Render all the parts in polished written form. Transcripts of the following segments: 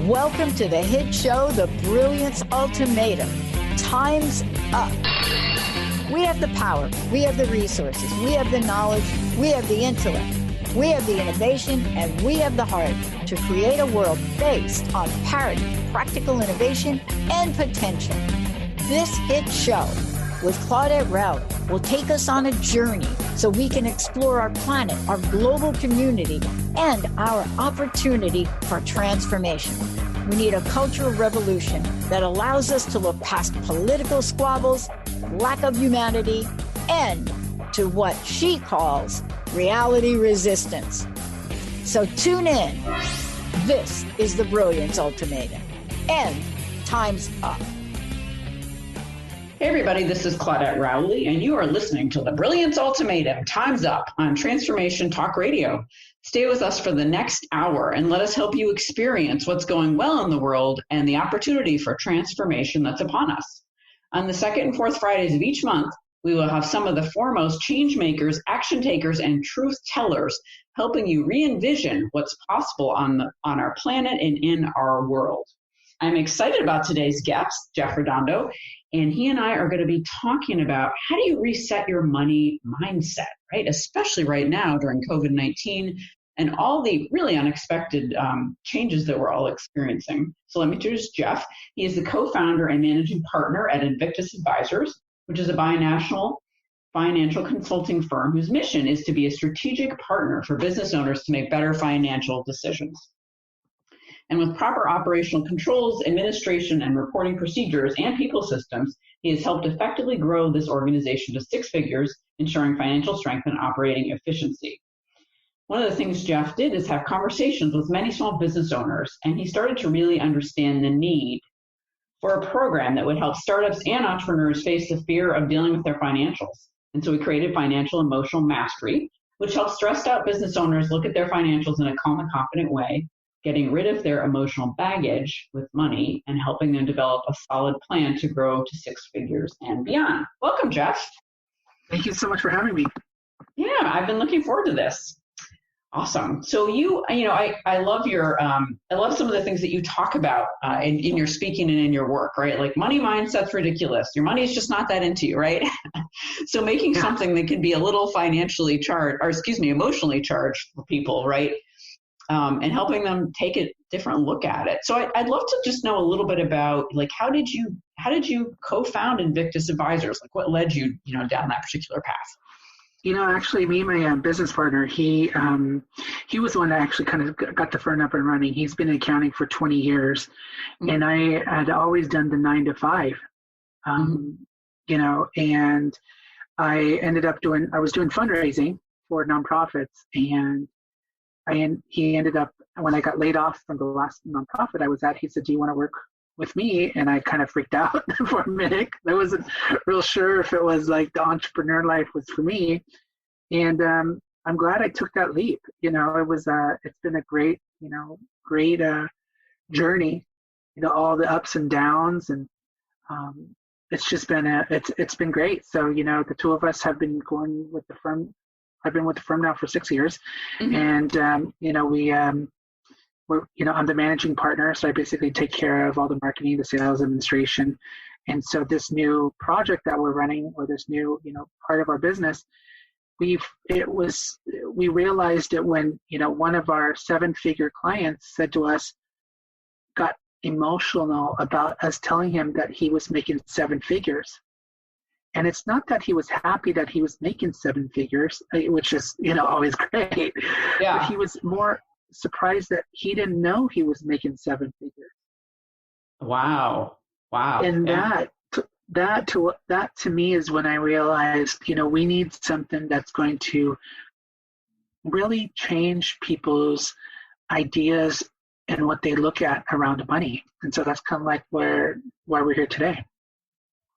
Welcome to the hit show, The Brilliance Ultimatum. Time's up. We have the power, we have the resources, we have the knowledge, we have the intellect, we have the innovation, and we have the heart to create a world based on parity, practical innovation, and potential. This hit show with Claudette Rowley will take us on a journey so we can explore our planet, our global community, and our opportunity for transformation. We need a cultural revolution that allows us to look past political squabbles, lack of humanity, and to what she calls reality resistance. So tune in. This is the Brilliance Ultimatum. And time's up. Hey everybody, this is Claudette Rowley, and you are listening to The Brilliance Ultimatum, Time's Up on Transformation Talk Radio. Stay with us for the next hour and let us help you experience what's going well in the world and the opportunity for transformation that's upon us. On the second and fourth Fridays of each month, we will have some of the foremost change makers, action takers, and truth tellers helping you re-envision what's possible on our planet and in our world. I'm excited about today's guest, Jeff Redondo, and he and I are going to be talking about how do you reset your money mindset, right? Especially right now during COVID-19 and all the really unexpected changes that we're all experiencing. So let me introduce Jeff. He is the co-founder and managing partner at Invictus Advisors, which is a binational financial consulting firm whose mission is to be a strategic partner for business owners to make better financial decisions. And with proper operational controls, administration, and reporting procedures and people systems, he has helped effectively grow this organization to six figures, ensuring financial strength and operating efficiency. One of the things Jeff did is have conversations with many small business owners, and he started to really understand the need for a program that would help startups and entrepreneurs face the fear of dealing with their financials. And so we created Financial Emotional Mastery, which helps stressed out business owners look at their financials in a calm and confident way, getting rid of their emotional baggage with money and helping them develop a solid plan to grow to six figures and beyond. Welcome, Jeff. Thank you so much for having me. Yeah, I've been looking forward to this. Awesome. So I love I love some of the things that you talk about in your speaking and in your work, right? Like money mindset's ridiculous. Your money is just not that into you, right? So making something that can be a little emotionally charged for people, right? And helping them take a different look at it. So I'd love to just know a little bit about like how did you co-found Invictus Advisors? Like what led you down that particular path? Actually, me and my business partner, he was the one that actually kind of got the firm up and running. He's been in accounting for 20 years, and I had always done the 9 to 5, and I ended up I was doing fundraising for nonprofits, and he ended up, when I got laid off from the last nonprofit I was at, he said, "Do you want to work with me?" And I kind of freaked out for a minute. I wasn't real sure if it was like the entrepreneur life was for me. And I'm glad I took that leap. It's been a great journey, all the ups and downs. And it's just been it's been great. So, the two of us have been going with the firm. I've been with the firm now for 6 years, and I'm the managing partner, so I basically take care of all the marketing, the sales, administration, and so this new project that we're running, or this new part of our business, we realized it when one of our 7-figure clients said to us, got emotional about us telling him that he was making 7 figures. And it's not that he was happy that he was making 7 figures, which is, always great. Yeah. But he was more surprised that he didn't know he was making 7 figures. Wow. And that to me is when I realized, we need something that's going to really change people's ideas and what they look at around money. And so that's kind of like why we're here today.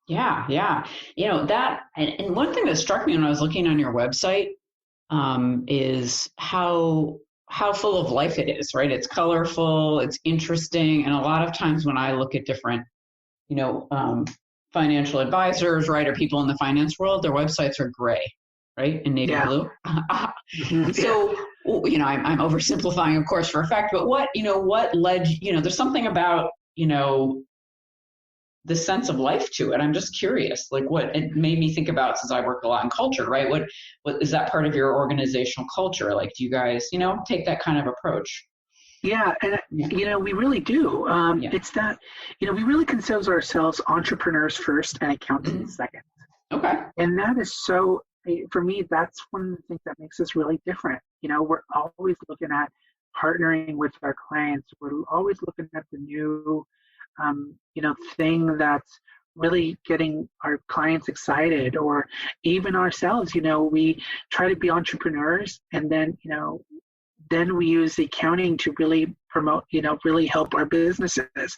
Yeah. That, and one thing that struck me when I was looking on your website is how full of life it is, right? It's colorful, it's interesting. And a lot of times when I look at different, financial advisors, right, or people in the finance world, their websites are gray, right? And navy blue. So I'm oversimplifying, of course, for effect, but what led, there's something about, the sense of life to it. I'm just curious, like what it made me think about, since I work a lot in culture, right? What is that part of your organizational culture? Like, do you guys, take that kind of approach? Yeah. And, we really do. It's that, we really consider ourselves entrepreneurs first and accountants second. Okay. And that is so, for me, that's one of the things that makes us really different. We're always looking at partnering with our clients. We're always looking at the new, thing that's really getting our clients excited, or even ourselves. We try to be entrepreneurs, and then, then we use the accounting to really promote, really help our businesses.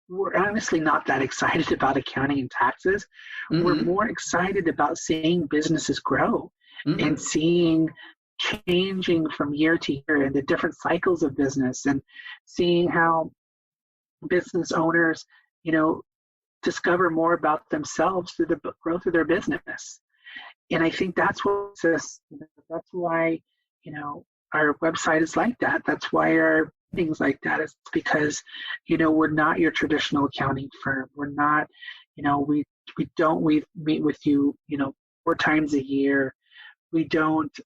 We're honestly not that excited about accounting and taxes. Mm-hmm. We're more excited about seeing businesses grow and seeing changing from year to year and the different cycles of business, and seeing how business owners, discover more about themselves through the growth of their business. And I think that's what that's why, our website is like that. That's why our things like that is because, we're not your traditional accounting firm. We're not, we meet with you, 4 times a year. We don't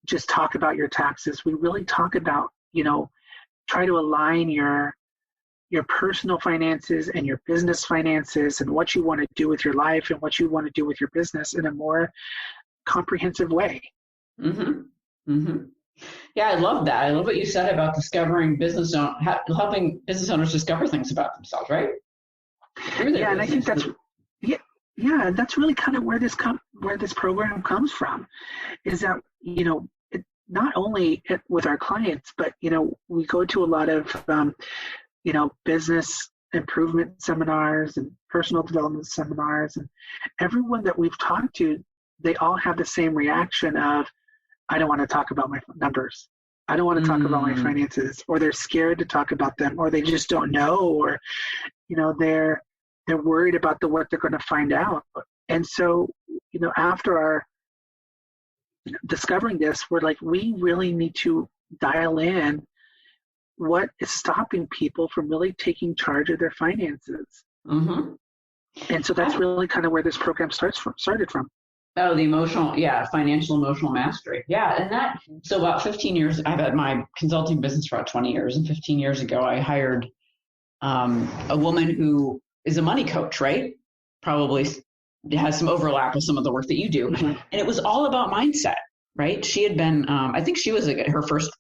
just talk about your taxes. We really talk about, try to align your personal finances and your business finances and what you want to do with your life and what you want to do with your business in a more comprehensive way. Mm-hmm. Mm-hmm. Yeah, I love that. I love what you said about discovering helping business owners discover things about themselves, right? Yeah, and I think that's that's really kind of where this program comes from, is that not only with our clients, but we go to a lot of business improvement seminars and personal development seminars, and everyone that we've talked to, they all have the same reaction of, I don't want to talk about my numbers. I don't want to talk about my finances, or they're scared to talk about them, or they just don't know, or they're worried about what they're going to find out. And so, after our discovering this, we're like, we really need to dial in what is stopping people from really taking charge of their finances. Mm-hmm. And so that's really kind of where this program started from. Oh, the financial emotional mastery. Yeah. And so about 15 years, I've had my consulting business for about 20 years. And 15 years ago, I hired a woman who is a money coach, right? Probably has some overlap with some of the work that you do. Mm-hmm. And it was all about mindset, right? She had been, I think she was, her first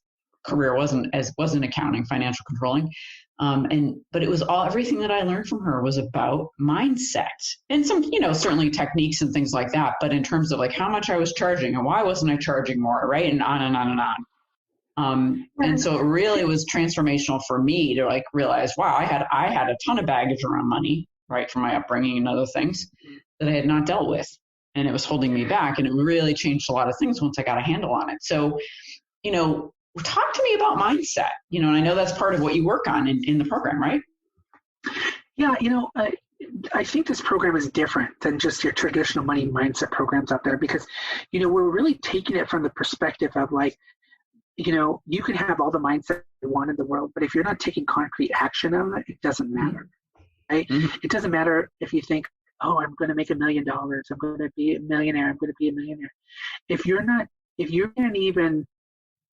career wasn't accounting, financial controlling. But it was everything that I learned from her was about mindset and some, certainly techniques and things like that. But in terms of like how much I was charging and why wasn't I charging more, right? And on and on and on. And so it really was transformational for me to like realize, wow, I had a ton of baggage around money, right, from my upbringing and other things that I had not dealt with. And it was holding me back. And it really changed a lot of things once I got a handle on it. So, talk to me about mindset, and I know that's part of what you work on in the program, right? Yeah, I think this program is different than just your traditional money mindset programs out there, because, we're really taking it from the perspective of like, you can have all the mindset you want in the world, but if you're not taking concrete action on it, it doesn't matter, right? Mm-hmm. It doesn't matter if you think, oh, I'm going to make $1 million. I'm going to be a millionaire. I'm going to be a millionaire. If you can't even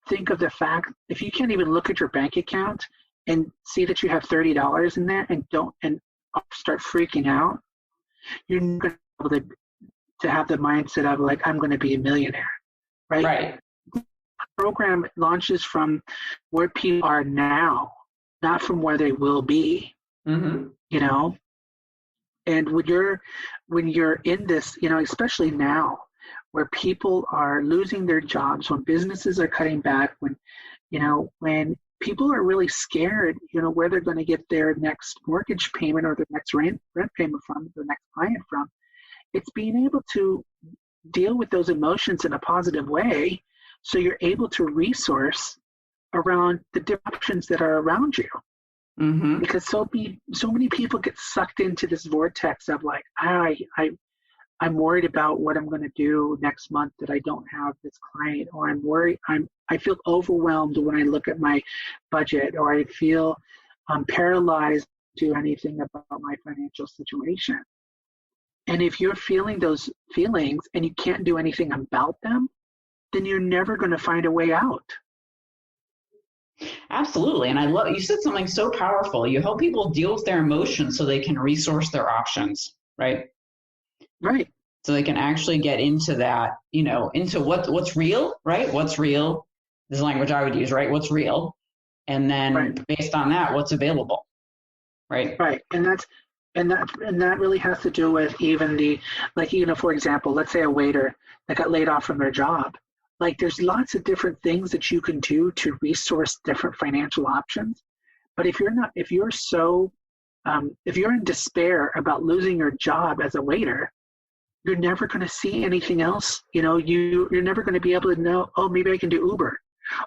think of the fact, if you can't even look at your bank account and see that you have $30 in there and start freaking out, you're not going to be able to have the mindset of like, I'm going to be a millionaire, right? Right. The program launches from where people are now, not from where they will be. Mm-hmm. And when you're in this, especially now, where people are losing their jobs, when businesses are cutting back, when people are really scared, where they're going to get their next mortgage payment or their next rent payment from, their next client from, it's being able to deal with those emotions in a positive way, so you're able to resource around the options that are around you. Mm-hmm. Because so many people get sucked into this vortex of like, I'm worried about what I'm going to do next month that I don't have this client, or I'm worried, I feel overwhelmed when I look at my budget, or I feel paralyzed to do anything about my financial situation. And if you're feeling those feelings and you can't do anything about them, then you're never going to find a way out. Absolutely. And I love, you said something so powerful. You help people deal with their emotions so they can resource their options, right? Right. So they can actually get into that, into what's real, right? What's real is the language I would use, right? What's real. And then based on that, what's available, right? Right. And that really has to do with even for example, let's say a waiter that got laid off from their job. Like, there's lots of different things that you can do to resource different financial options. But if you're in despair about losing your job as a waiter, you're never going to see anything else. You're never going to be able to know, oh, maybe I can do Uber,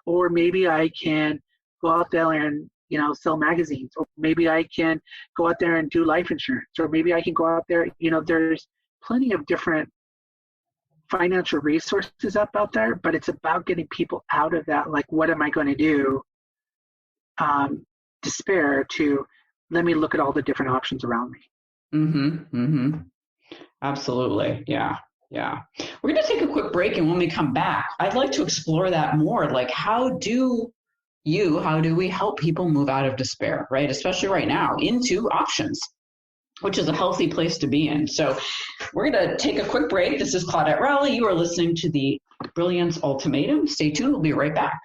or maybe I can go out there and, sell magazines, or maybe I can go out there and do life insurance, or maybe I can go out there, there's plenty of different financial resources out there, but it's about getting people out of that, like, what am I going to do? Despair to, let me look at all the different options around me. Mm-hmm. Mm-hmm. Absolutely. Yeah. Yeah. We're going to take a quick break. And when we come back, I'd like to explore that more. Like, how do we help people move out of despair, right? Especially right now, into options, which is a healthy place to be in. So we're going to take a quick break. This is Claudette Rowley. You are listening to the Brilliance Ultimatum. Stay tuned. We'll be right back.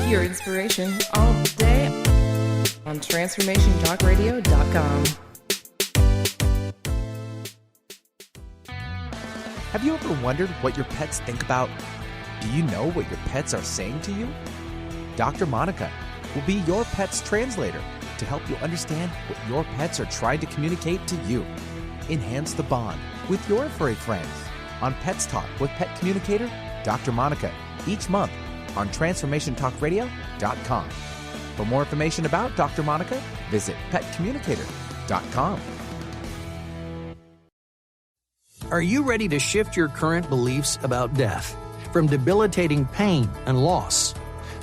Your inspiration all day on TransformationTalkRadio.com. Have you ever wondered what your pets think about? Do you know what your pets are saying to you? Dr. Monica will be your pet's translator to help you understand what your pets are trying to communicate to you. Enhance the bond with your furry friends on Pets Talk with Pet Communicator Dr. Monica each month on TransformationTalkRadio.com. For more information about Dr. Monica, visit PetCommunicator.com. Are you ready to shift your current beliefs about death from debilitating pain and loss?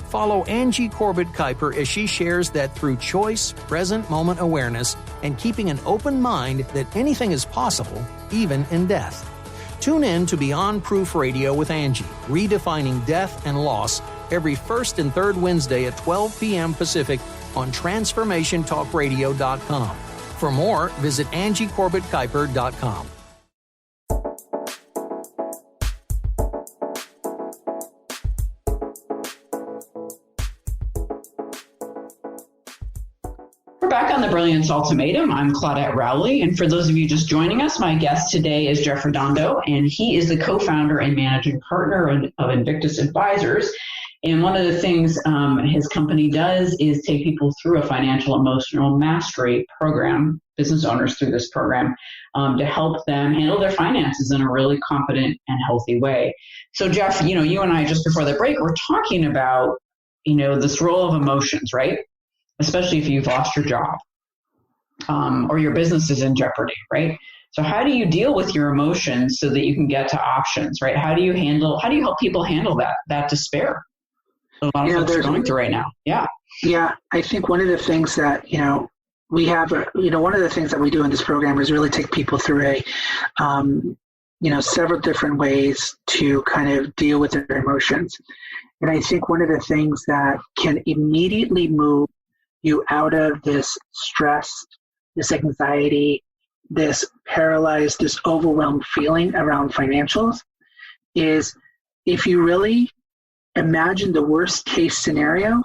Follow Angie Corbett-Kuiper as she shares that through choice, present moment awareness, and keeping an open mind that anything is possible, even in death. Tune in to Beyond Proof Radio with Angie, redefining death and loss, every first and third Wednesday at 12 p.m. Pacific on TransformationTalkRadio.com. For more, visit AngieCorbettKuiper.com. Back on the Brilliance Ultimatum, I'm Claudette Rowley, and for those of you just joining us, my guest today is Jeff Redondo, and he is the co-founder and managing partner of Invictus Advisors. And one of the things his company does is take people through a financial emotional mastery program, business owners through this program, to help them handle their finances in a really confident and healthy way. So Jeff, you and I just before the break were talking about, this role of emotions, right? Especially if you've lost your job or your business is in jeopardy, right? So how do you deal with your emotions so that you can get to options, right? How do you help people handle that despair that a lot of folks are going through right now? Yeah. Yeah. I think one of the things that, we have, one of the things that we do in this program is really take people through several different ways to kind of deal with their emotions. And I think one of the things that can immediately move you out of this stress, this anxiety, this paralyzed, this overwhelmed feeling around financials is if you really imagine the worst case scenario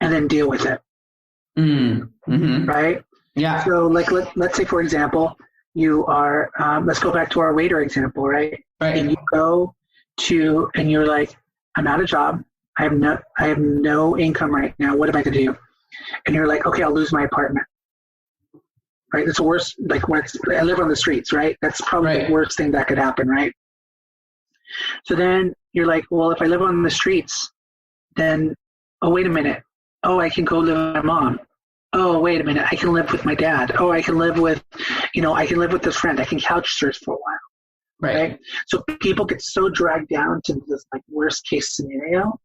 and then deal with it. Mm-hmm. Right? Yeah. So let's say, for example, you are, let's go back to our waiter example, right? Right. And you go to, and you're like, I'm out of job. I have no income right now. What am I going to do? And you're like, okay, I'll lose my apartment. Right? That's the worst, I live on the streets, right? That's probably the worst thing that could happen, right? So then you're like, well, if I live on the streets, then, oh, wait a minute. Oh, I can go live with my mom. Oh, wait a minute. I can live with my dad. Oh, I can live with, I can live with this friend. I can couch surf for a while. Right. So people get so dragged down to this like worst case scenario.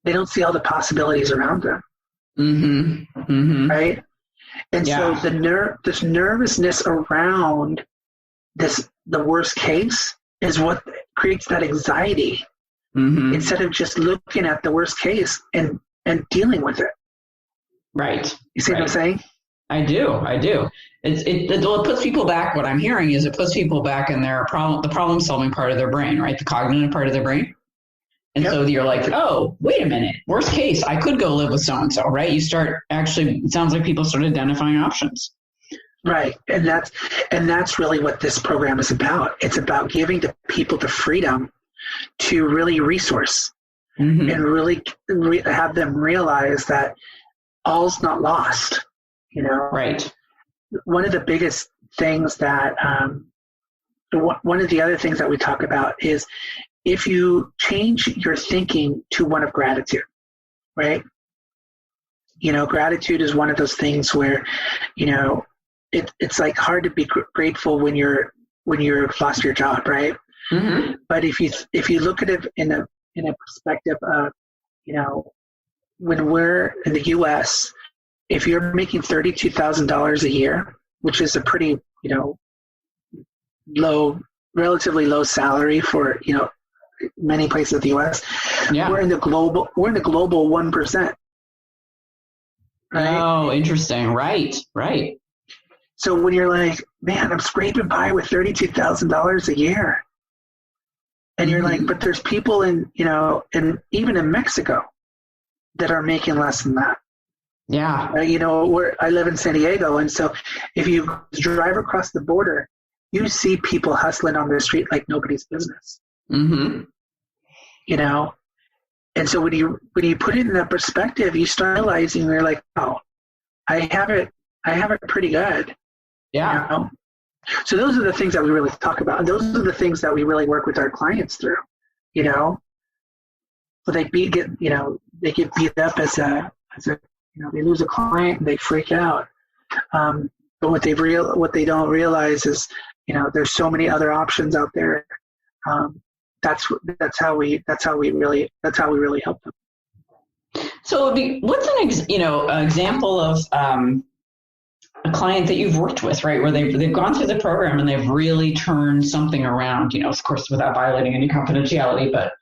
They don't see all the possibilities around them. Mm-hmm. Mm-hmm. Right. And so this nervousness around the worst case is what creates that anxiety, instead of just looking at the worst case and dealing with it. Right. You see what I'm saying? I do. It puts people back. What I'm hearing is it puts people back in the problem solving part of their brain, right? The cognitive part of their brain. And so you're like, oh, wait a minute. Worst case, I could go live with so-and-so, right? You start it sounds like people start identifying options. Right. And that's really what this program is about. It's about giving the people the freedom to really resource and really have them realize that all's not lost, Right. One of the biggest things that, one of the other things that we talk about is if you change your thinking to one of gratitude, right? Gratitude is one of those things where, it's like hard to be grateful when you've lost your job, right? Mm-hmm. But if you look at it in a perspective of, when we're in the U.S., if you're making $32,000 a year, which is a pretty, relatively low salary for, many places of the U.S., we're in the global 1%. Right? Oh, interesting. Right. So when you're like, man, I'm scraping by with $32,000 a year, and you're like, but there's people in, and even in Mexico that are making less than that. Yeah. I live in San Diego, and so if you drive across the border, you see people hustling on the street like nobody's business. Mm-hmm. And so when you put it in that perspective, you start realizing you're like, oh, I have it pretty good. Yeah. So those are the things that we really talk about, and those are the things that we really work with our clients through. So they get beat up as a they lose a client and they freak out. But what they don't realize is, there's so many other options out there. That's how we really help them. So what's an example of a client that you've worked with, right, where they've gone through the program and they've really turned something around, of course, without violating any confidentiality, but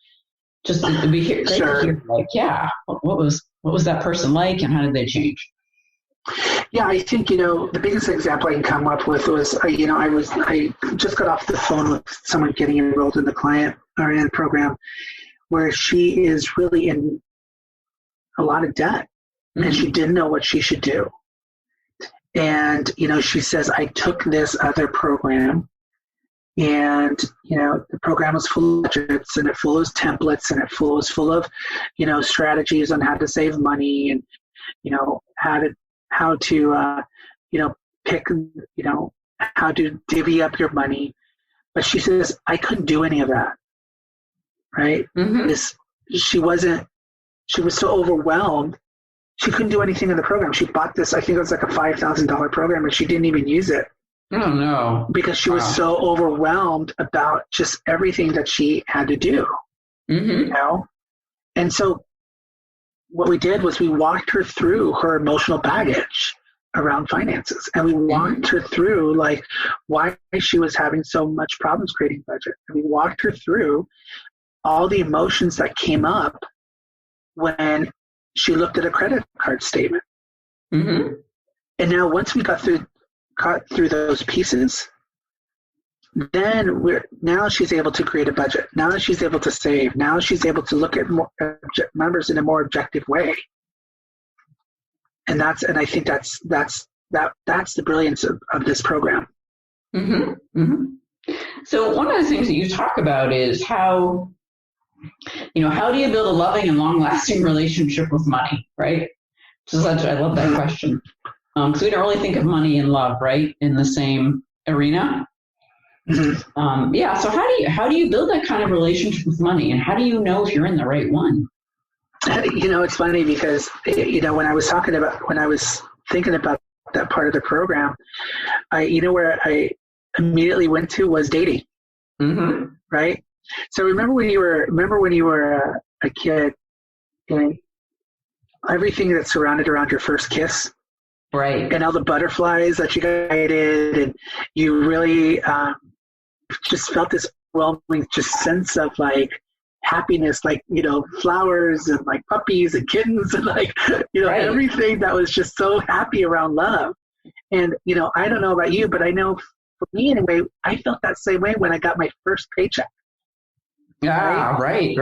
just to be here, sure. Hear, like, what was that person like, and how did they change? Yeah, I think, the biggest example I can come up with was, I just got off the phone with someone getting enrolled in the program, where she is really in a lot of debt, and she didn't know what she should do. And, she says, I took this other program, and, the program was full of budgets, and it full of templates, and it was full of, strategies on how to save money, and, how to pick, how to divvy up your money. But she says, I couldn't do any of that. Right? Mm-hmm. She was so overwhelmed. She couldn't do anything in the program. She bought this, I think it was like a $5,000 program, and she didn't even use it. Oh, no. Because she was so overwhelmed about just everything that she had to do. Mm-hmm. And so what we did was we walked her through her emotional baggage around finances, and we walked her through like why she was having so much problems creating budget. And we walked her through all the emotions that came up when she looked at a credit card statement. Mm-hmm. And now once we got through those pieces, then now she's able to create a budget. Now she's able to save. Now she's able to look at numbers in a more objective way. And I think that's the brilliance of this program. Mm-hmm. Mm-hmm. So one of the things that you talk about is how do you build a loving and long-lasting relationship with money, right? I love that question. Because we don't really think of money and love, right, in the same arena. Mm-hmm. Yeah. So how do you build that kind of relationship with money, and how do you know if you're in the right one? It's funny because, when I was thinking about that part of the program, where I immediately went to was dating. Mm-hmm. Right. So remember when you were a kid, and everything that surrounded around your first kiss, right, and all the butterflies that you guided, and you really just felt this overwhelming just sense of like happiness, like, flowers and like puppies and kittens and like, right. everything that was just so happy around love. And, I don't know about you, but I know for me anyway, I felt that same way when I got my first paycheck. Yeah, right.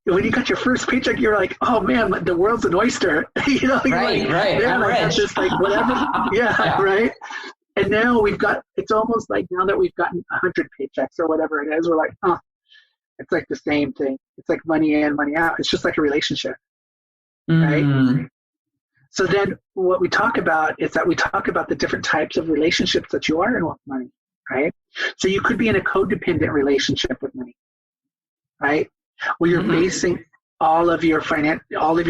When you got your first paycheck, you're like, oh man, the world's an oyster. Right. Man, I got this, like, whatever. Yeah, right. And now it's almost like now that we've gotten 100 paychecks or whatever it is, we're like, it's like the same thing. It's like money in, money out. It's just like a relationship, right? So then what we talk about is that we talk about the different types of relationships that you are in with money, right? So you could be in a codependent relationship with money, right? Where you're basing all of your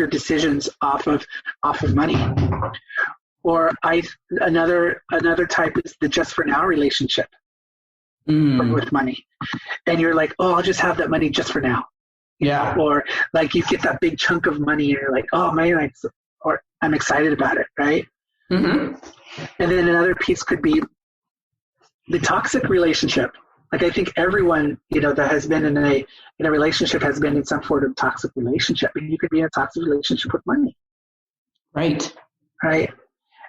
decisions off of money. Or another type is the just for now relationship with money. And you're like, oh, I'll just have that money just for now. Yeah. Or like you get that big chunk of money and you're like, oh man, or I'm excited about it, right? Mm-hmm. And then another piece could be the toxic relationship. Like I think everyone, that has been in a relationship has been in some sort of toxic relationship. And you could be in a toxic relationship with money. Right. Right.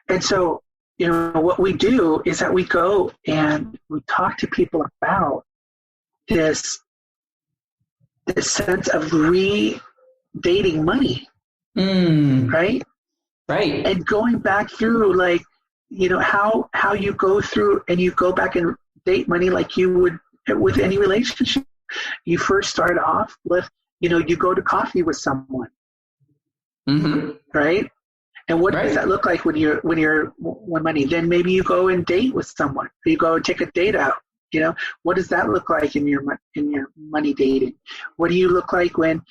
And so, what we do is that we go and we talk to people about this sense of redating money. Right. Right. And going back through like, how you go through and you go back and date money like you would with any relationship. You first start off with, you go to coffee with someone. Mm-hmm. Right. And what does that look like when money? Then maybe you go and date with someone. You go and take a date out. What does that look like in your money dating? What do you look like when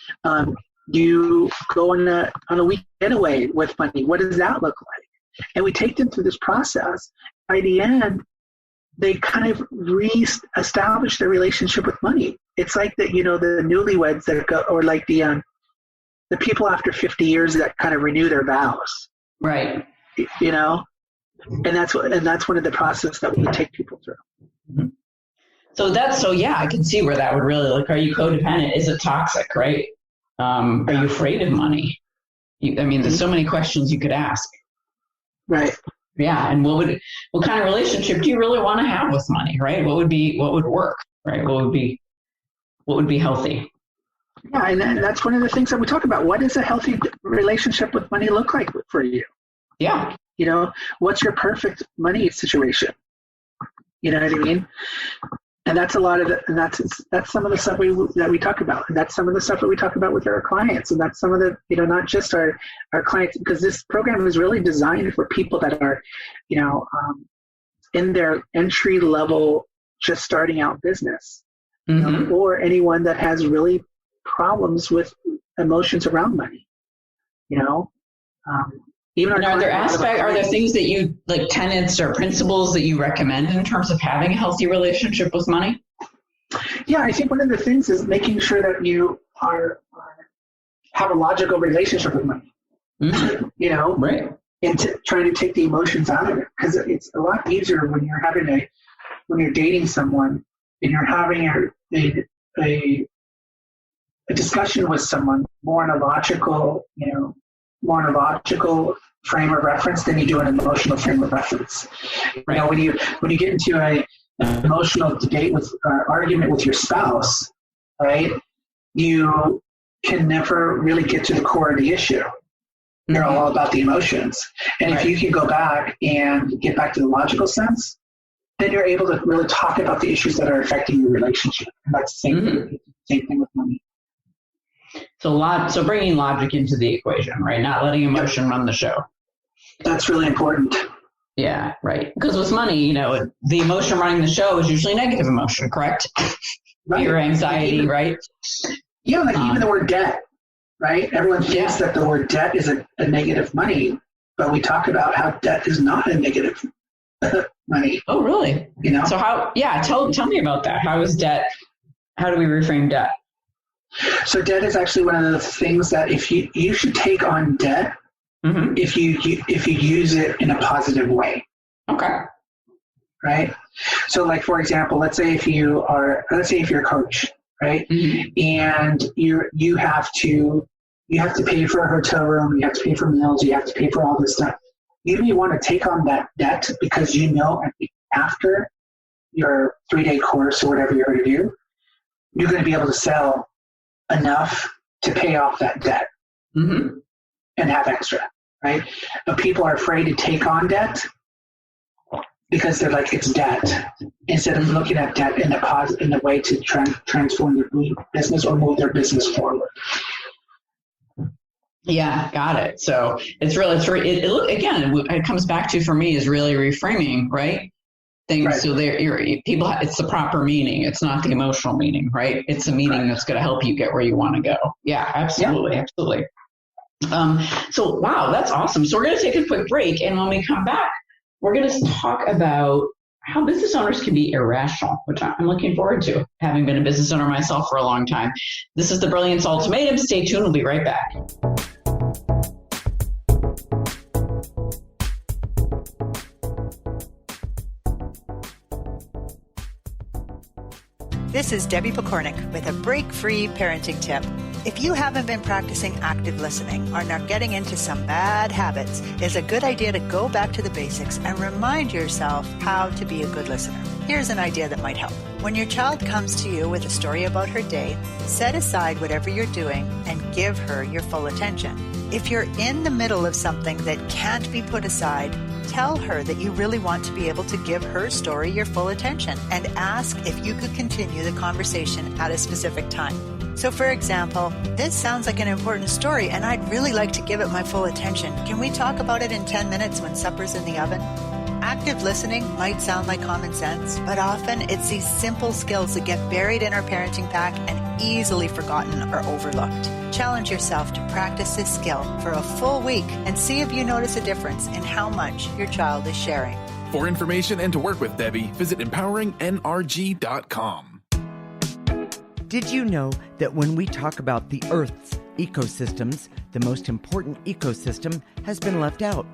you go on a week getaway with money? What does that look like? And we take them through this process. By the end, they kind of re-establish their relationship with money. It's like the newlyweds that go, or like the people after 50 years that kind of renew their vows. Right. And that's one of the process that we take people through. Mm-hmm. So yeah, I can see where that would really look. Are you codependent? Is it toxic, right? Are you afraid of money? There's so many questions you could ask. Right. Yeah. And what kind of relationship do you really want to have with money, right? What would work, right? What would be healthy? Yeah. And that's one of the things that we talk about. What does a healthy relationship with money look like for you? Yeah. What's your perfect money situation? You know what I mean? And that's a lot of it. And that's some of the stuff that we talk about. And that's some of the stuff that we talk about with our clients. And that's some of the, not just our clients, because this program is really designed for people that are, in their entry level, just starting out business, or anyone that has really problems with emotions around money, Even are there things that you like, tenets or principles that you recommend in terms of having a healthy relationship with money? Yeah, I think one of the things is making sure that you have a logical relationship with money. Mm-hmm. Right. And trying to take the emotions out of it, because it's a lot easier when you're dating someone and you're having a discussion with someone more in a logical frame of reference than you do an emotional frame of reference. Right. When you get into an emotional debate with argument with your spouse, right, you can never really get to the core of the issue. They're all about the emotions. And if you can go back and get back to the logical sense, then you're able to really talk about the issues that are affecting your relationship. And that's the same thing with money. So bringing logic into the equation, right? Not letting emotion run the show. That's really important. Yeah, right. Because with money, the emotion running the show is usually negative emotion, correct? Right. Fear, anxiety, right? Yeah, like even the word debt, right? Everyone thinks that the word debt is a negative money, but we talk about how debt is not a negative money. Oh, really? So tell me about that. How is debt? How do we reframe debt? So debt is actually one of the things that if you should take on debt if you use it in a positive way. Okay. Right. So like, for example, let's say if you're a coach, right? And you have to pay for a hotel room, you have to pay for meals, you have to pay for all this stuff. You may want to take on that debt because after your 3-day course or whatever you're going to do, you're going to be able to sell enough to pay off that debt and have extra, right? But people are afraid to take on debt because they're like, it's debt, instead of looking at debt in a way to transform their business or move their business forward. Yeah, got it. So it comes back to, for me, is really reframing, right? Things. Right. So it's the proper meaning. It's not the emotional meaning, right? It's a meaning that's going to help you get where you want to go. Yeah, absolutely. Yeah. Absolutely. So, wow, that's awesome. So we're going to take a quick break. And when we come back, we're going to talk about how business owners can be irrational, which I'm looking forward to, having been a business owner myself for a long time. This is the Brilliance Ultimatum. Stay tuned. We'll be right back. This is Debbie Pokornik with a break-free parenting tip. If you haven't been practicing active listening or are getting into some bad habits, it's a good idea to go back to the basics and remind yourself how to be a good listener. Here's an idea that might help. When your child comes to you with a story about her day, set aside whatever you're doing and give her your full attention. If you're in the middle of something that can't be put aside, tell her that you really want to be able to give her story your full attention and ask if you could continue the conversation at a specific time. So for example, this sounds like an important story and I'd really like to give it my full attention. Can we talk about it in 10 minutes when supper's in the oven? Active listening might sound like common sense, but often it's these simple skills that get buried in our parenting pack and easily forgotten or overlooked. Challenge yourself to practice this skill for a full week and see if you notice a difference in how much your child is sharing. For information and to work with Debbie, visit empoweringnrg.com. Did you know that when we talk about the Earth's ecosystems, the most important ecosystem has been left out?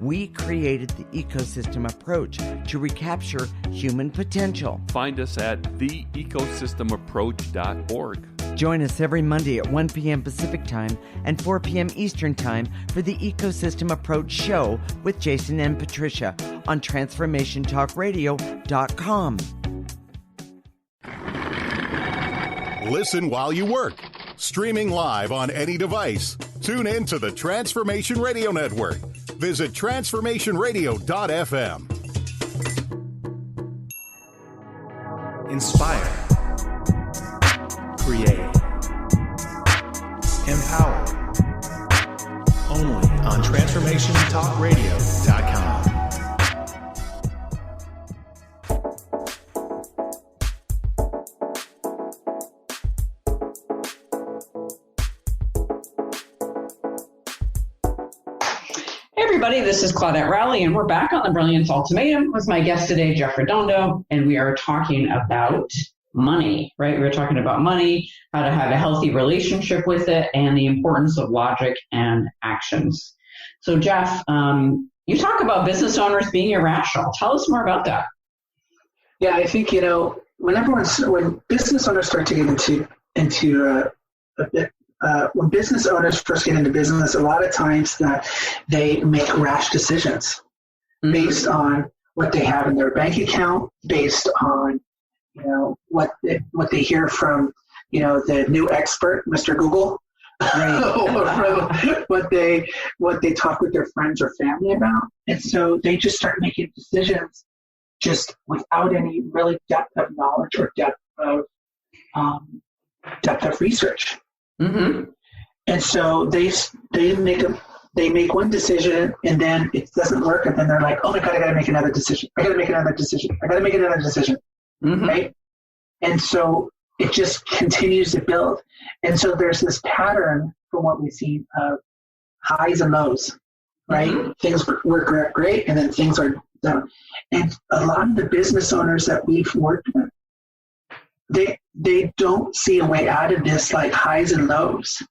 We created the ecosystem approach to recapture human potential. Find us at theecosystemapproach.org. Join us every Monday at 1 p.m. Pacific Time and 4 p.m. Eastern Time for the Ecosystem Approach Show with Jason and Patricia on TransformationTalkRadio.com. Listen while you work. Streaming live on any device. Tune in to the Transformation Radio Network. Visit transformationradio.fm. Inspire. Create. Empower. Only on TransformationTalkRadio.com. This is Claudette Rowley, and we're back on the Brilliance Ultimatum with my guest today, Jeff Redondo, and we are talking about money, right? We're talking about money, how to have a healthy relationship with it, and the importance of logic and actions. So, Jeff, you talk about business owners being irrational. Tell us more about that. Yeah, I think, when business owners start to get into when business owners first get into business, a lot of times that they make rash decisions based on what they have in their bank account, based on what they hear from the new expert, Mr. Google, right. or what they talk with their friends or family about, and so they just start making decisions just without any really depth of knowledge or depth of research. Mm-hmm. And so they they make one decision and then it doesn't work. And then they're like, oh my God, I got to make another decision. I got to make another decision. I got to make another decision. Right. And so it just continues to build. And so there's this pattern from what we see of highs and lows, right? Things work great. And then things are down. And a lot of the business owners that we've worked with, they don't see a way out of this, like highs and lows.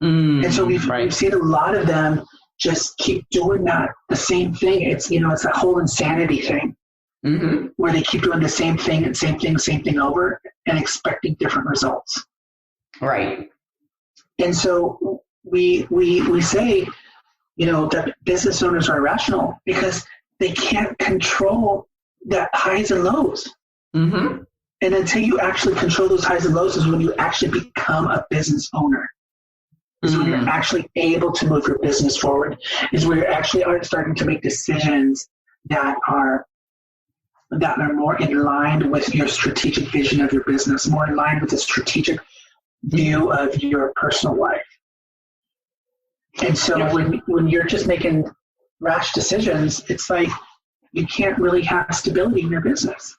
And so we've seen a lot of them just keep doing that, the same thing. It's, it's that whole insanity thing where they keep doing the same thing and same thing over and expecting different results. Right. And so we say, that business owners are irrational because they can't control that highs and lows. And until you actually control those highs and lows is when you actually become a business owner. Is when you're actually able to move your business forward. Is where you actually are starting to make decisions that are more in line with your strategic vision of your business, more in line with the strategic view of your personal life. And so when you're just making rash decisions, it's like you can't really have stability in your business.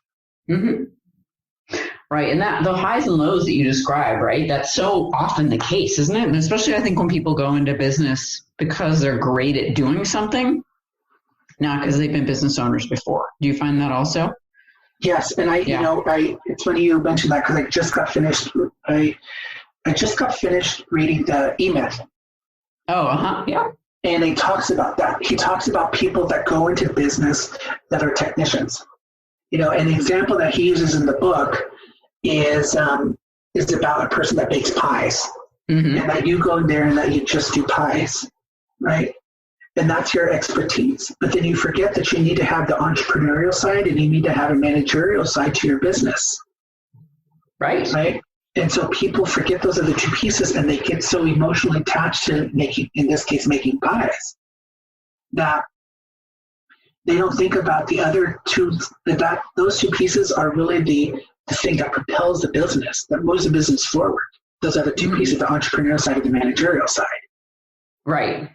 Right. And the highs and lows that you describe, right, that's so often the case, isn't it? And especially I think when people go into business because they're great at doing something, not because they've been business owners before. Do you find that also? Yes. And it's funny you mentioned that because I just got finished reading the E-Myth. Yeah. And he talks about that. He talks about people that go into business that are technicians. An example that he uses in the book is about a person that bakes pies, and that you go in there and that you just do pies, right? And that's your expertise. But then you forget that you need to have the entrepreneurial side and you need to have a managerial side to your business, right? Right. And so people forget those are the two pieces, and they get so emotionally attached to making pies, that they don't think about the other two. That those two pieces are really the thing that propels the business, that moves the business forward. Those are the two pieces: the entrepreneurial side and the managerial side. Right.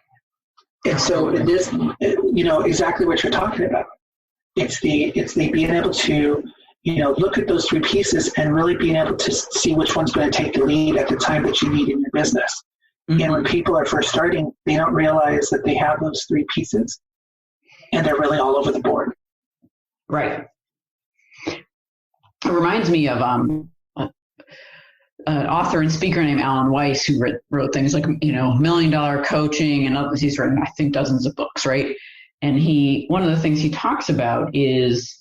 And so it is, exactly what you're talking about. It's the being able to, look at those three pieces and really being able to see which one's going to take the lead at the time that you need in your business. And when people are first starting, they don't realize that they have those three pieces, and they're really all over the board. Right. It reminds me of an author and speaker named Alan Weiss who wrote things like, $1 Million Coaching and others. He's written, I think, dozens of books, right? And one of the things he talks about is,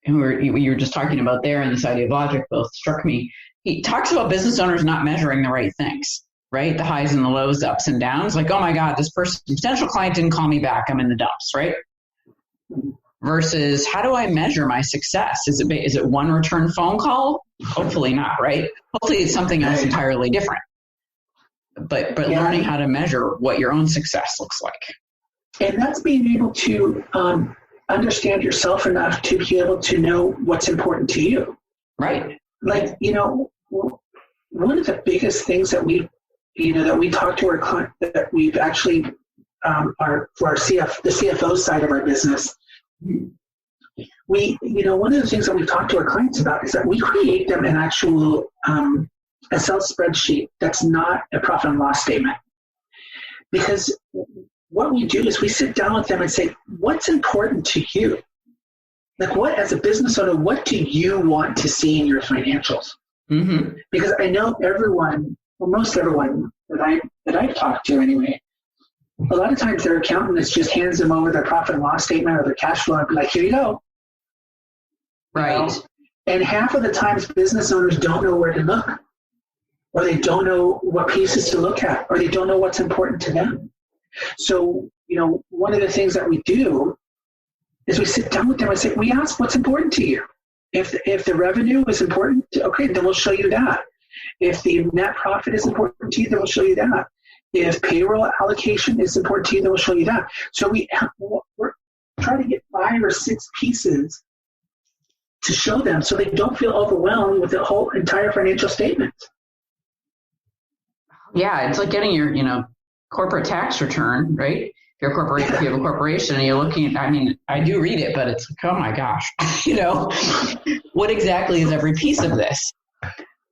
and you were just talking about there, and this idea of logic both struck me. He talks about business owners not measuring the right things, right? The highs and the lows, the ups and downs. Like, oh my God, this potential client didn't call me back. I'm in the dumps, right? Versus, how do I measure my success? Is it one return phone call? Hopefully not, right? Hopefully it's something else entirely different. But learning how to measure what your own success looks like. And that's being able to understand yourself enough to be able to know what's important to you. Right. Like, one of the biggest things that we talk to our client, that we've actually for the CFO side of our business, one of the things that we talk to our clients about is that we create them an actual Excel spreadsheet that's not a profit and loss statement. Because what we do is we sit down with them and say, what's important to you? Like, what, as a business owner, what do you want to see in your financials? Because I know most everyone that I've talked to anyway, a lot of times their accountant just hands them over their profit and loss statement or their cash flow and be like, here you go. Right. And half of the times business owners don't know where to look, or they don't know what pieces to look at, or they don't know what's important to them. So, one of the things that we do is we sit down with them and say, we ask what's important to you. If the revenue is important, okay, then we'll show you that. If the net profit is important to you, then we'll show you that. If payroll allocation is important to you, then we'll show you that. So we're trying to get 5 or 6 pieces to show them so they don't feel overwhelmed with the whole entire financial statement. Yeah, it's like getting your, corporate tax return, right? If you have a corporation and you're looking at, I mean, I do read it, but it's like, oh my gosh, what exactly is every piece of this?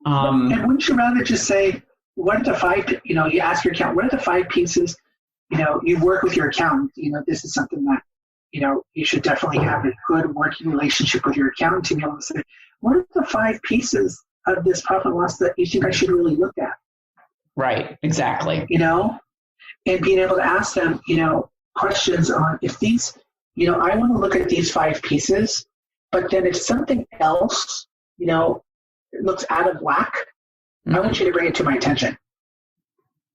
And wouldn't you rather just say, what are the 5, you ask your accountant, what are the 5 pieces, you work with your accountant, this is something that, you should definitely have a good working relationship with your accountant to be able to say, what are the 5 pieces of this profit and loss that you think I should really look at? Right, exactly. And being able to ask them, questions on if these, I want to look at these 5 pieces, but then if something else, looks out of whack, I want you to bring it to my attention.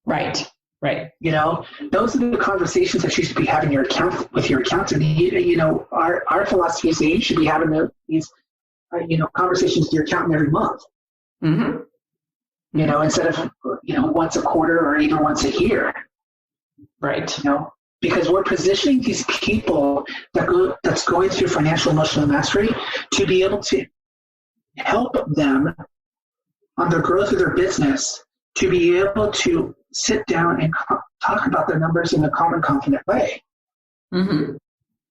Right. Those are the conversations that you should be having with your accountant. Our philosophy is that you should be having these, conversations with your accountant every month. Mm-hmm. Instead of, once a quarter or even once a year. Right. Because we're positioning these people that's going through financial emotional mastery to be able to help them on the growth of their business, to be able to sit down and talk about their numbers in a calm and confident way. Mm-hmm.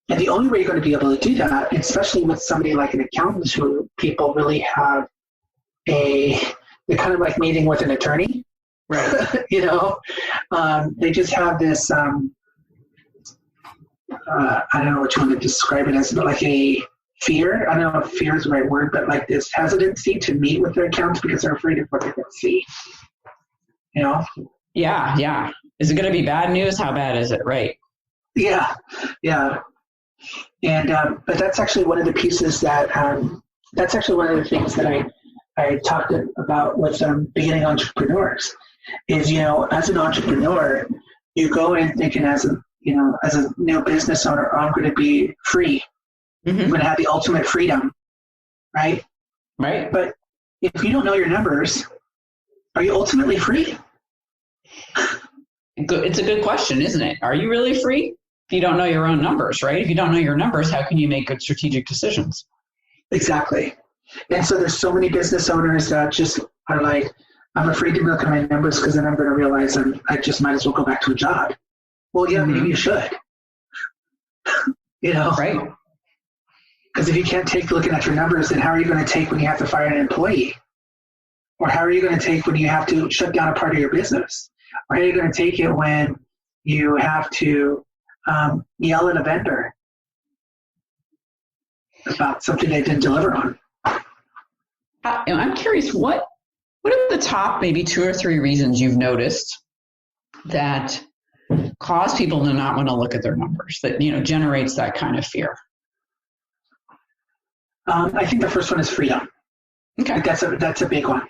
And the only way you're going to be able to do that, especially with somebody like an accountant who people really have they're kind of like meeting with an attorney. Right. They just have this, I don't know which one to describe it as, but like a fear. I don't know if fear is the right word, but like this hesitancy to meet with their accountants because they're afraid of what they're going to see. Yeah. Is it going to be bad news? How bad is it? Right. Yeah. And, but that's actually one of the pieces that's actually one of the things that I talked about with beginning entrepreneurs is, as an entrepreneur, you go in thinking as a new business owner, I'm going to be free. Mm-hmm. I'm going to have the ultimate freedom. Right. But if you don't know your numbers, are you ultimately free? It's a good question, isn't it? Are you really free? If you don't know your own numbers, right? If you don't know your numbers, how can you make good strategic decisions? Exactly. And so there's so many business owners that just are like, I'm afraid to look at my numbers because then I'm going to realize I just might as well go back to a job. Well, yeah, maybe you should. Right. Because if you can't take looking at your numbers, then how are you going to take when you have to fire an employee? Or how are you going to take when you have to shut down a part of your business? Or how are you going to take it when you have to yell at a vendor about something they didn't deliver on? I'm curious, what are the top maybe 2 or 3 reasons you've noticed that cause people to not want to look at their numbers, that generates that kind of fear? I think the first one is freedom. Okay, that's a big one.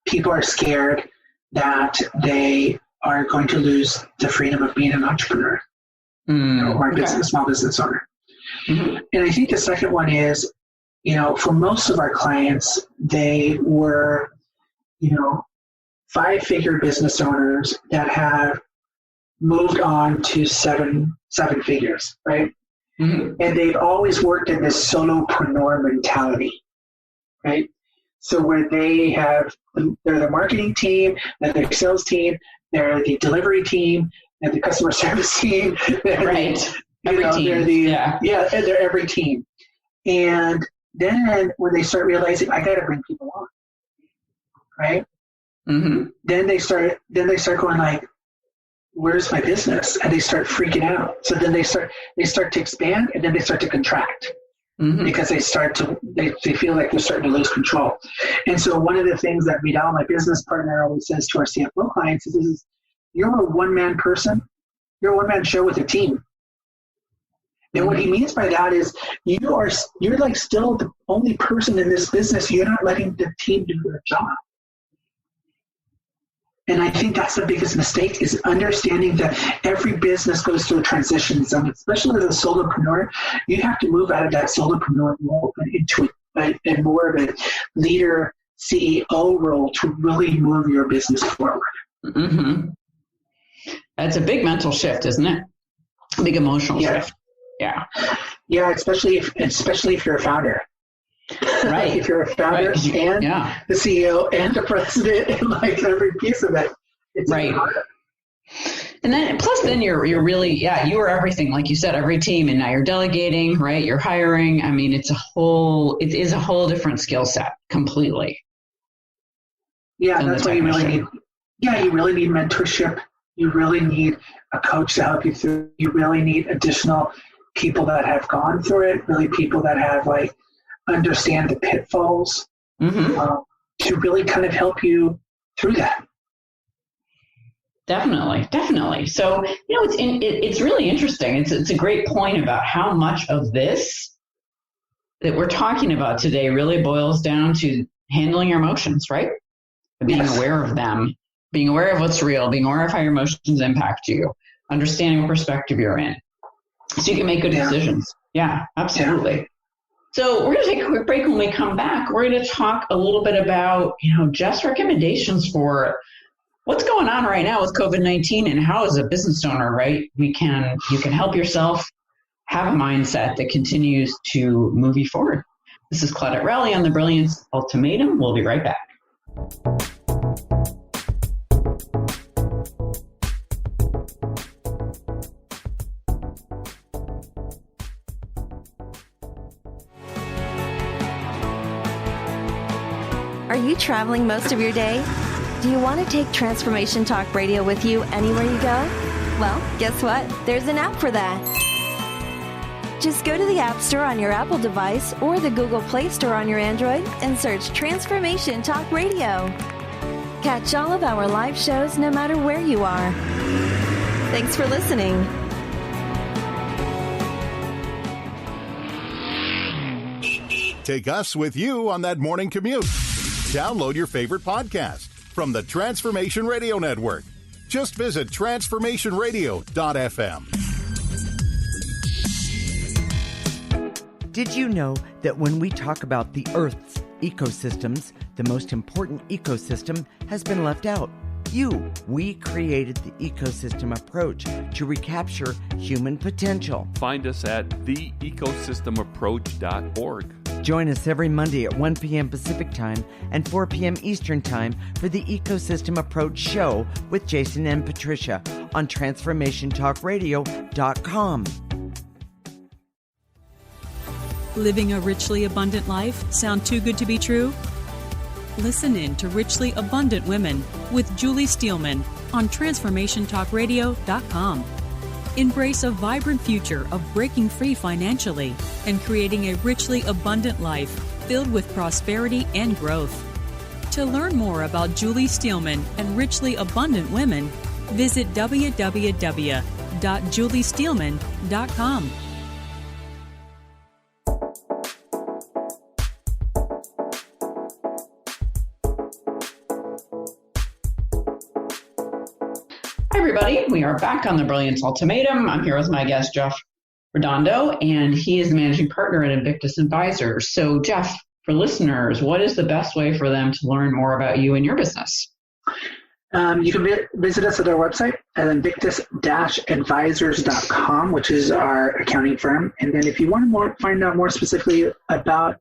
People are scared that they are going to lose the freedom of being an entrepreneur or a small business owner. Mm-hmm. And I think the second one is, for most of our clients, they were, 5-figure business owners that have moved on to seven figures, right? Mm-hmm. And they've always worked in this solopreneur mentality, right? So where they're the marketing team, they're the sales team, they're the delivery team, they're the customer service team. Right. They're every team. And then when they start realizing, I got to bring people on, right? Mm-hmm. Then they start going like, where's my business? And they start freaking out. So then they start to expand, and then they start to contract. Mm-hmm. Because they feel like they're starting to lose control. And so one of the things that Vidal, my business partner, always says to our CFO clients is you're a one-man person. You're a one-man show with a team. And what he means by that is you're like still the only person in this business. You're not letting the team do their job. And I think that's the biggest mistake, is understanding that every business goes through a transition zone, especially as a solopreneur. You have to move out of that solopreneur role into a more of a leader, CEO role to really move your business forward. Mm-hmm. That's a big mental shift, isn't it? A big emotional shift. Yeah. Yeah, especially if you're a founder. Right. If you're a founder and the CEO and the president and like every piece of it, it's right. harder. And then plus then you're really, you are everything, like you said, every team, and now you're delegating, right? You're hiring. I mean, it is a whole different skill set completely. Yeah, that's what you really need. Yeah, you really need mentorship. You really need a coach to help you through. You really need additional people that have gone through it, really people that have understand the pitfalls to really kind of help you through that. Definitely. So, it's really interesting. It's a great point about how much of this that we're talking about today really boils down to handling your emotions, right? Being aware of them, being aware of what's real, being aware of how your emotions impact you, understanding what perspective you're in, so you can make good decisions. Yeah, absolutely. Yeah. So we're going to take a quick break. When we come back, we're going to talk a little bit about, Jeff's recommendations for what's going on right now with COVID-19 and how, as a business owner, right, you can help yourself have a mindset that continues to move you forward. This is Claudette Rowley on the Brilliance Ultimatum. We'll be right back. Are you traveling most of your day? Do you want to take Transformation Talk Radio with you anywhere you go? Well, guess what? There's an app for that. Just go to the App Store on your Apple device or the Google Play Store on your Android and search Transformation Talk Radio. Catch all of our live shows no matter where you are. Thanks for listening. Take us with you on that morning commute. Download your favorite podcast from the Transformation Radio Network. Just visit transformationradio.fm. Did you know that when we talk about the Earth's ecosystems, the most important ecosystem has been left out? We created the ecosystem approach to recapture human potential. Find us at theecosystemapproach.org. Join us every Monday at 1 p.m. Pacific Time and 4 p.m. Eastern Time for the Ecosystem Approach Show with Jason and Patricia on TransformationTalkRadio.com. Living a richly abundant life sound too good to be true? Listen in to Richly Abundant Women with Julie Steelman on TransformationTalkRadio.com. Embrace a vibrant future of breaking free financially and creating a richly abundant life filled with prosperity and growth. To learn more about Julie Steelman and Richly Abundant Women, visit www.juliesteelman.com. Everybody, we are back on the Brilliance Ultimatum. I'm here with my guest, Jeff Redondo, and he is the managing partner at Invictus Advisors. So, Jeff, for listeners, what is the best way for them to learn more about you and your business? You can visit us at our website at invictus-advisors.com, which is our accounting firm. And then if you want to find out more specifically about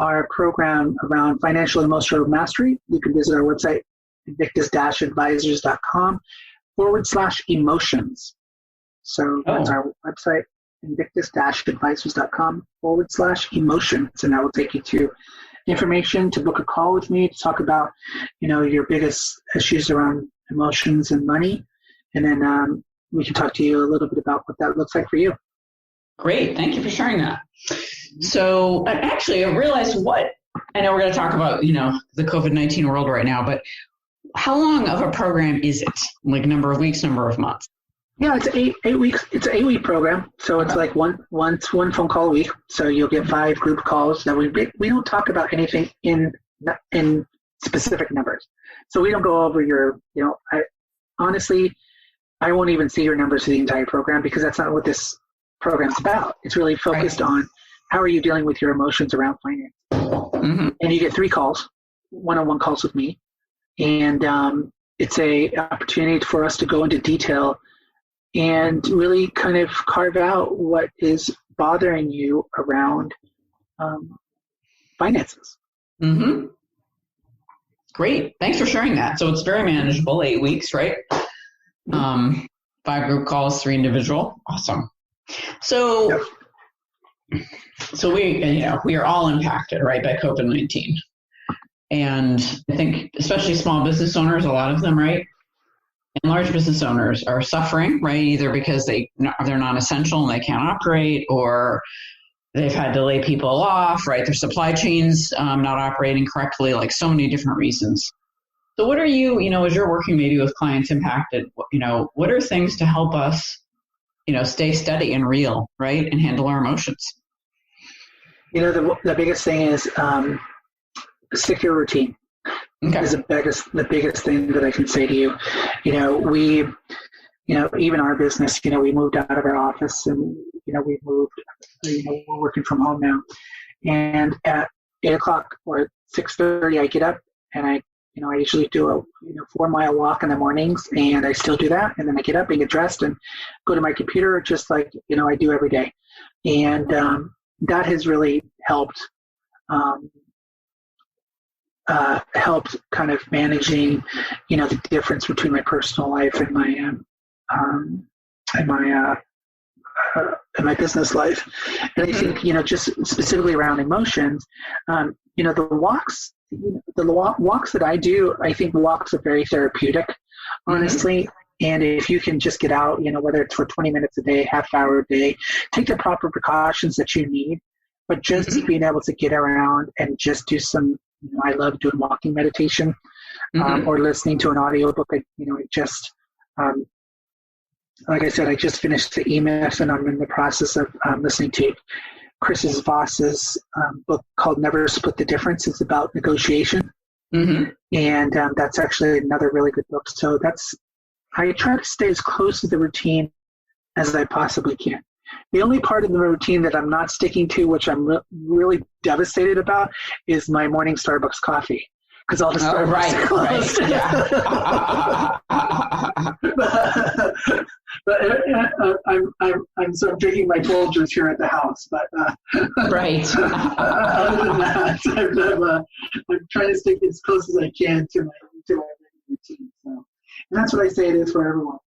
our program around financial and emotional mastery, you can visit our website, invictus-advisors.com/emotions. So that's our website, invictus-advisors.com/emotions. And that will take you to information to book a call with me to talk about, your biggest issues around emotions and money. And then we can talk to you a little bit about what that looks like for you. Great. Thank you for sharing that. So actually, I realized I know we're going to talk about, the COVID-19 world right now, but how long of a program is it? Like number of weeks, number of months? Yeah, it's 8 weeks. It's an 8-week program. So it's like one phone call a week. So you'll get 5 group calls. Now we don't talk about anything in specific numbers. So we don't go over your, honestly, I won't even see your numbers for the entire program because that's not what this program's about. It's really focused on how are you dealing with your emotions around finance. Mm-hmm. And you get 3 calls, one-on-one calls with me. And it's a opportunity for us to go into detail and really kind of carve out what is bothering you around finances. Mm-hmm. Great. Thanks for sharing that. So it's very manageable, 8 weeks, right? 5 group calls, 3 individual. Awesome. So, so we are all impacted, right, by COVID-19. And I think especially small business owners, a lot of them, right, and large business owners are suffering, right, either because they're not essential and they can't operate, or they've had to lay people off, right, their supply chains not operating correctly, like so many different reasons. So what are you, as you're working maybe with clients impacted, what are things to help us, stay steady and real, right, and handle our emotions? The biggest thing is stick to your routine. Okay. Is the biggest thing that I can say to you. We, even our business, we moved out of our office and, we moved, we're working from home now. And at 8 o'clock or 6:30, I get up and I usually do a 4-mile walk in the mornings, and I still do that. And then I get up and get dressed and go to my computer, just like, I do every day. And that has really helped kind of managing, the difference between my personal life and my business life. And I think, just specifically around emotions, the walks that I do, I think walks are very therapeutic, honestly. Mm-hmm. And if you can just get out, whether it's for 20 minutes a day, half hour a day, take the proper precautions that you need, but just being able to get around and just do some, I love doing walking meditation, or listening to an audiobook. Like I said, I just finished the E-Myth, and I'm in the process of listening to Chris Voss's book called Never Split the Difference. It's about negotiation. Mm-hmm. And that's actually another really good book. So I try to stay as close to the routine as I possibly can. The only part of the routine that I'm not sticking to, which I'm really devastated about, is my morning Starbucks coffee. Because all the Starbucks are closed. Right, yeah. So I'm drinking my Folgers here at the house. But right. Other than that, I'm trying to stick as close as I can to my routine. So, and that's what I say it is for everyone.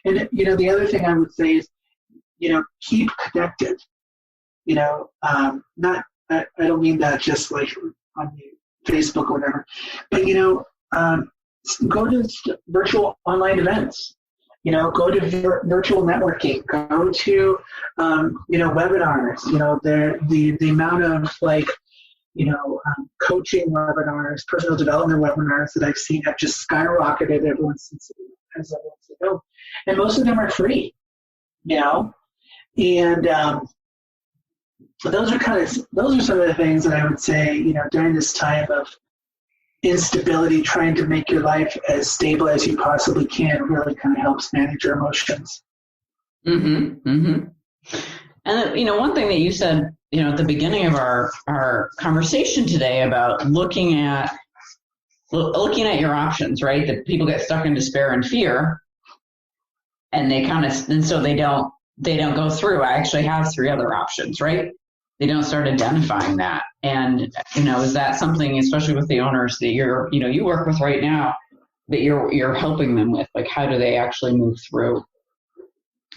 And the other thing I would say is, keep connected. Not I don't mean that just like on Facebook or whatever, but go to virtual online events. Go to virtual networking. Go to webinars. The amount of coaching webinars, personal development webinars that I've seen have just skyrocketed as everyone wants to go, and most of them are free. And those are some of the things that I would say, during this time of instability, trying to make your life as stable as you possibly can really kind of helps manage your emotions. Mm-hmm. Mm-hmm. And, one thing that you said, at the beginning of our conversation today about looking at your options, right? That people get stuck in despair and fear, and so they don't go through. I actually have 3 other options, right? They don't start identifying that. And, is that something, especially with the owners that you work with right now, that you're helping them with? Like, how do they actually move through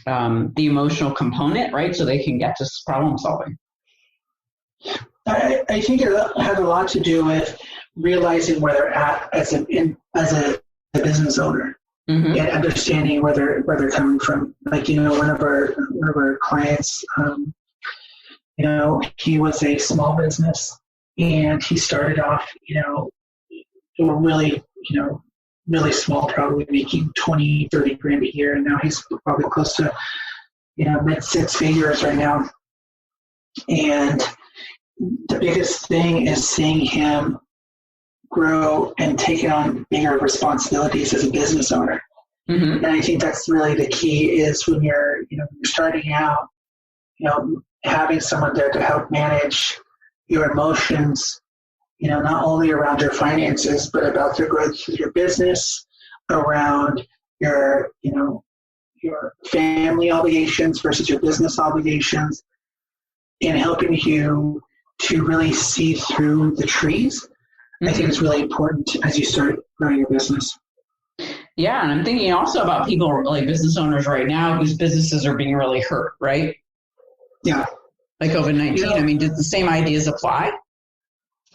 the emotional component, right? So they can get to problem solving. I think it has a lot to do with realizing where they're at as a business owner. Mm-hmm. And understanding where they're coming from. Like, one of our clients, he was a small business, and he started off, really small, probably making 20, 30 grand a year. And now he's probably close to, mid 6 figures right now. And the biggest thing is seeing him grow and take on bigger responsibilities as a business owner. Mm-hmm. And I think that's really the key, is when you're starting out, having someone there to help manage your emotions, not only around your finances, but about the growth of your business, around your family obligations versus your business obligations, and helping you to really see through the trees. I think it's really important as you start growing your business. Yeah, and I'm thinking also about people like business owners right now whose businesses are being really hurt, right? Yeah. Like COVID-19. I mean, did the same ideas apply?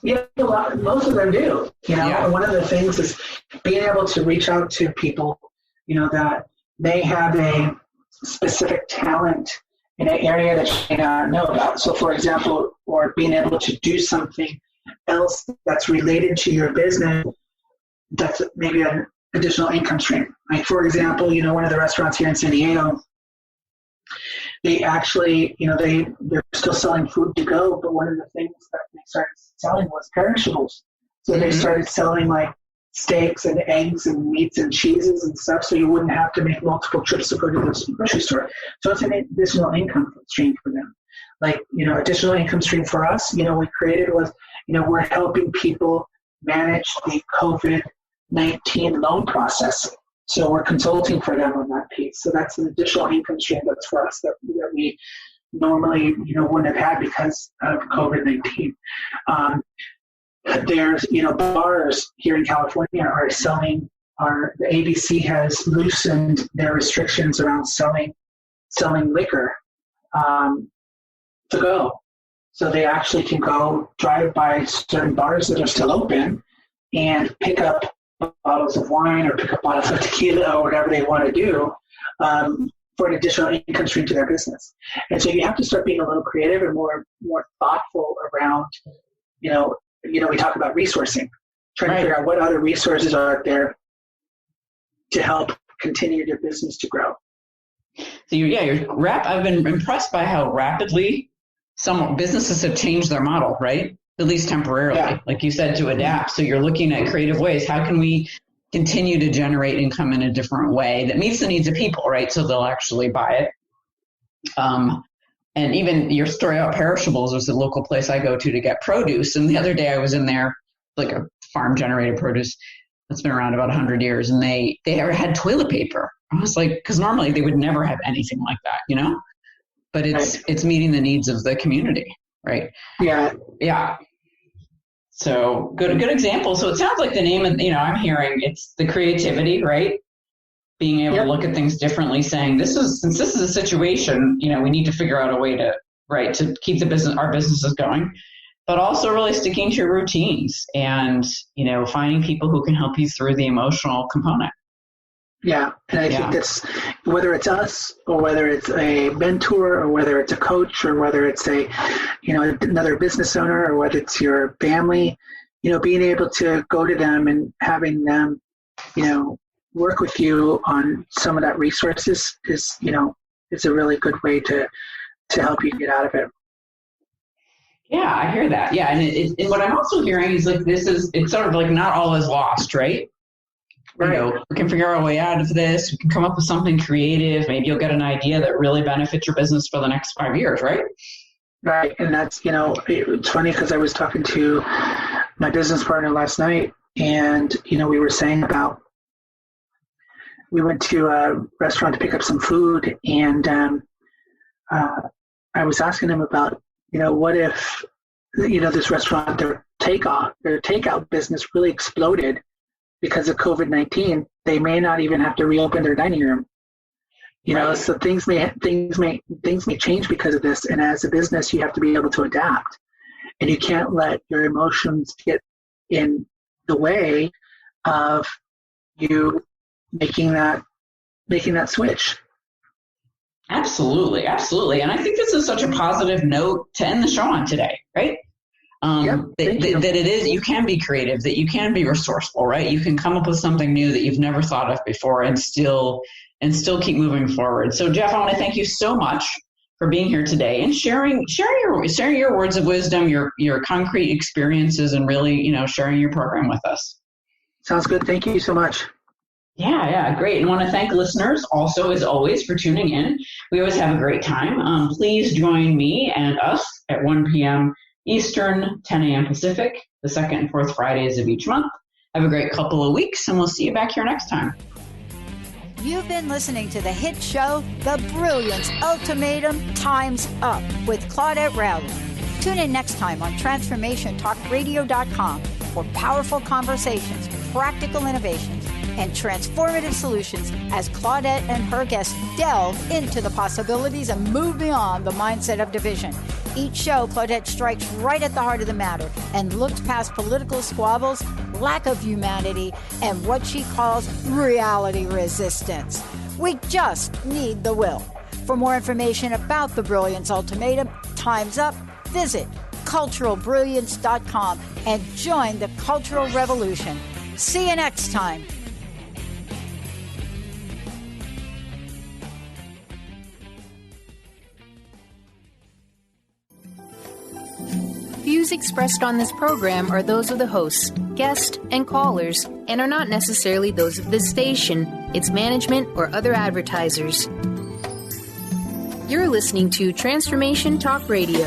Yeah, most of them do. And one of the things is being able to reach out to people, that may have a specific talent in an area that you may not know about. So, for example, or being able to do something else that's related to your business that's maybe an additional income stream. Like, for example, one of the restaurants here in San Diego, they actually, they're still selling food to go, but one of the things that they started selling was perishables. So they started selling like steaks and eggs and meats and cheeses and stuff, so you wouldn't have to make multiple trips to go to the grocery store. So it's an additional income stream for them. Like, additional income stream for us, we created was, we're helping people manage the COVID-19 loan process. So we're consulting for them on that piece. So that's an additional income stream that's for us that we normally, wouldn't have had because of COVID-19. There's, bars here in California are selling, the ABC has loosened their restrictions around selling liquor to go. So they actually can go drive by certain bars that are still open and pick up bottles of wine or pick up bottles of tequila or whatever they want to do for an additional income stream to their business. And so you have to start being a little creative and more thoughtful around, we talk about resourcing, trying to figure out what other resources are there to help continue your business to grow. So I've been impressed by how rapidly some businesses have changed their model, right? At least temporarily, like you said, to adapt. So you're looking at creative ways. How can we continue to generate income in a different way that meets the needs of people, right? So they'll actually buy it. And even your story about perishables was a local place I go to get produce. And the other day I was in there, like a farm generated produce that's been around about 100 years. And they had toilet paper. I was like, because normally they would never have anything like that, but it's meeting the needs of the community. Right. Yeah. So good example. So it sounds like the name of, I'm hearing it's the creativity, right? Being able to look at things differently, saying since this is a situation, we need to figure out a way to keep our businesses going, but also really sticking to your routines and, finding people who can help you through the emotional component. Yeah, and I think that's whether it's us or whether it's a mentor or whether it's a coach or whether it's another business owner or whether it's your family, being able to go to them and having them, work with you on some of that resources is a really good way to help you get out of it. Yeah, I hear that. Yeah, and what I'm also hearing is like it's sort of like not all is lost, right? Right. We can figure our way out of this. We can come up with something creative. Maybe you'll get an idea that really benefits your business for the next 5 years, right? Right. And that's, it's funny because I was talking to my business partner last night and, we were saying about, we went to a restaurant to pick up some food and I was asking him about, what if, this restaurant, their takeout business really exploded because of COVID-19, they may not even have to reopen their dining room. So things may change because of this. And as a business, you have to be able to adapt, and you can't let your emotions get in the way of you making that switch. Absolutely. And I think this is such a positive note to end the show on today, right? That it is, you can be creative, that you can be resourceful, right? You can come up with something new that you've never thought of before and still keep moving forward. So Jeff, I want to thank you so much for being here today and sharing your words of wisdom, your concrete experiences, and really, sharing your program with us. Sounds good. Thank you so much. Yeah, great. And I want to thank listeners also, as always, for tuning in. We always have a great time. Please join me and us at 1 p.m. Eastern, 10 a.m. Pacific, the second and fourth Fridays of each month. Have a great couple of weeks, and we'll see you back here next time. You've been listening to the hit show, The Brilliance Ultimatum Time's Up with Claudette Rowley. Tune in next time on TransformationTalkRadio.com for powerful conversations, practical innovations, and transformative solutions as Claudette and her guests delve into the possibilities and move beyond the mindset of division. Each show, Claudette strikes right at the heart of the matter and looks past political squabbles, lack of humanity, and what she calls reality resistance. We just need the will. For more information about the Brilliance Ultimatum, Time's Up, visit culturalbrilliance.com and join the cultural revolution. See you next time. Views expressed on this program are those of the hosts, guests, and callers, and are not necessarily those of this station, its management, or other advertisers. You're listening to Transformation Talk Radio.